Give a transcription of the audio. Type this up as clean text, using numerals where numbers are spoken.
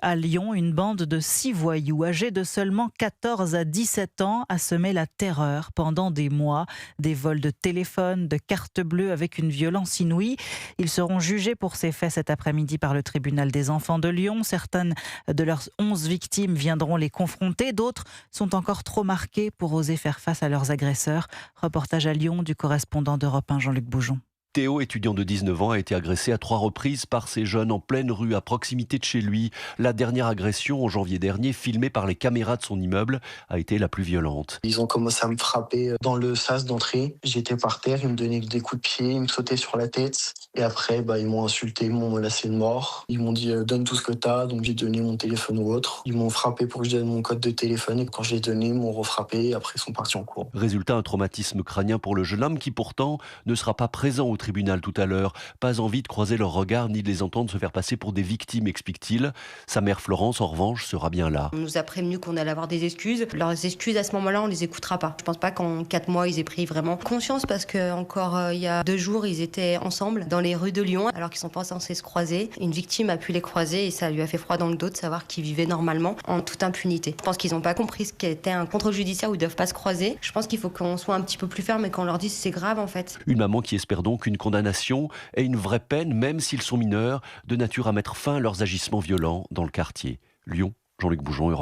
à Lyon, une bande de 6 voyous âgés de seulement 14 à 17 ans a semé la terreur pendant des mois. Des vols de téléphone, de cartes bleues avec une violence inouïe. Ils seront jugés pour ces faits cet après-midi par le tribunal des enfants de Lyon. Certaines de leurs 11 victimes viendront les confronter. D'autres sont encore trop marquées pour oser faire face à leurs agresseurs. Reportage à Lyon du correspondant d'Europe 1, Jean-Luc Boujon. Théo, étudiant de 19 ans, a été agressé à 3 reprises par ces jeunes en pleine rue à proximité de chez lui. La dernière agression, en janvier dernier, filmée par les caméras de son immeuble, a été la plus violente. Ils ont commencé à me frapper dans le sas d'entrée. J'étais par terre, ils me donnaient des coups de pied, ils me sautaient sur la tête. Et après, ils m'ont insulté, ils m'ont menacé de mort. Ils m'ont dit donne tout ce que t'as, donc j'ai donné mon téléphone ou autre. Ils m'ont frappé pour que je donne mon code de téléphone et quand j'ai donné, ils m'ont refrappé et après ils sont partis en cours. Résultat, un traumatisme crânien pour le jeune homme qui pourtant ne sera pas présent au tribunal tout à l'heure. Pas envie de croiser leurs regards ni de les entendre se faire passer pour des victimes, explique-t-il. Sa mère Florence, en revanche, sera bien là. On nous a prévenu qu'on allait avoir des excuses. Leurs excuses à ce moment-là, on les écoutera pas. Je pense pas qu'en 4 mois, ils aient pris vraiment conscience parce que encore il y a 2 jours, ils étaient ensemble dans les rues de Lyon alors qu'ils sont pas censés se croiser. Une victime a pu les croiser et ça lui a fait froid dans le dos de savoir qu'ils vivaient normalement en toute impunité. Je pense qu'ils n'ont pas compris ce qu'était un contrôle judiciaire où ils doivent pas se croiser. Je pense qu'il faut qu'on soit un petit peu plus ferme et qu'on leur dise c'est grave en fait. Une maman qui espère donc une condamnation et une vraie peine, même s'ils sont mineurs, de nature à mettre fin à leurs agissements violents dans le quartier. Lyon, Jean-Luc Boujon, Europe 1.